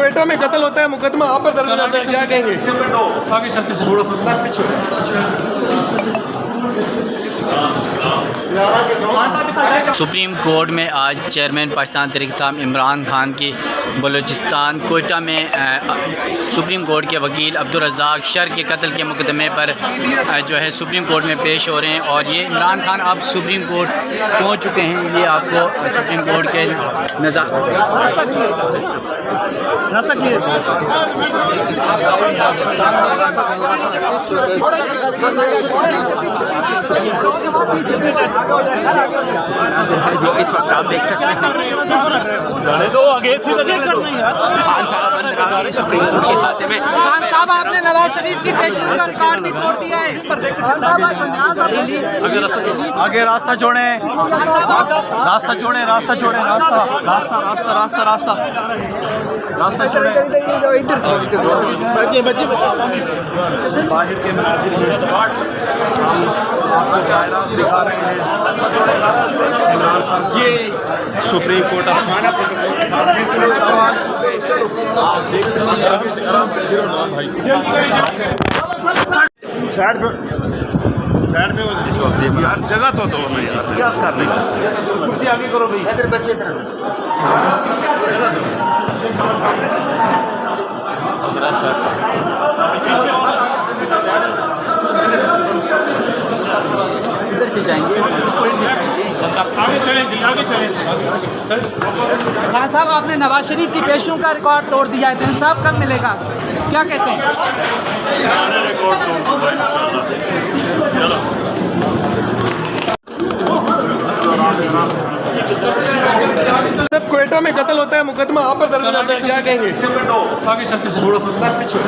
क्वेटा में कत्ल होता है, मुकदमा आप पर दर्ज हो जाता है, क्या कहेंगे? आगे चलते थोड़ा सा सुप्रीम कोर्ट में आज चेयरमैन पाकिस्तान तहरीक इंसाफ इमरान खान की बलूचिस्तान कोयटा में सुप्रीम कोर्ट के वकील अब्दुल रज़ाक शर के कत्ल के मुकदमे पर जो है सुप्रीम कोर्ट में पेश हो रहे हैं। और ये इमरान खान अब सुप्रीम कोर्ट पहुंच चुके हैं। ये आपको सुप्रीम कोर्ट के जो इस वक्त आप देख सकते हैं खान साहब आपने नवाज शरीफ की पेशेंट का रिकॉर्ड भी तोड़ दिया है। आगे रास्ता छोड़े, रास्ता छोड़े, रास्ता छोड़े, रास्ता रास्ता रास्ता रास्ता रास्ता रास्ता छोड़े। बच्चे बच्चे बाहर के मनाजिर दिखा रहे हैं। ये सुप्रीम कोर्ट आप देख सकते हैं। साइड में यार जगह तो नहीं यार, क्या कर रही है? कुर्सी आगे करो भाई, इधर बच्चे इधर से जाएंगे। खान साहब आपने नवाज शरीफ की पेशियों का रिकॉर्ड तोड़ दिया है, तो इंसाफ कब मिलेगा, क्या कहते हैं? जब क्वेटा में कत्ल होता है, मुकदमा आप पर दर्ज हो जाता है, क्या कहेंगे? आगे चलते थोड़ा सा पीछे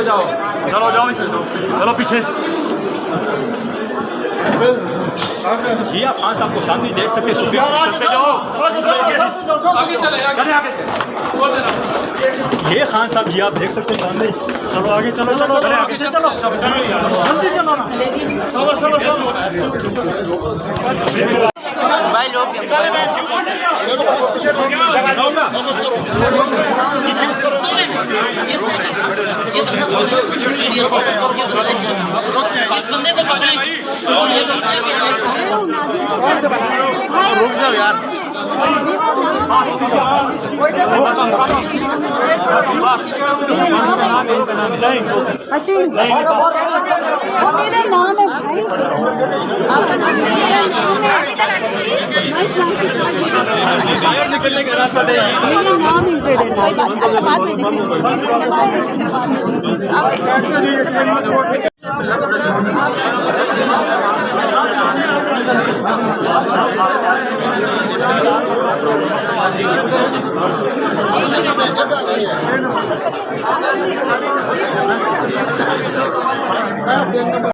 जाओ, चलो जाओ, चलो पीछे। जी आप खान साहब को सामने देख सकते हैं। ये खान साहब जी आप देख सकते हैं सामने। चलो आगे चलो, चलो आगे से चलो, जल्दी चलो ना, चलो चलो भाई लोग इस बंदे को पकड़े, रुक जाओ यार। मेरा नाम है भाई, आपका नाम बाहर निकलने का रास्ता दे। मेरा नाम इंटरनेट है। अच्छा बात में देखिए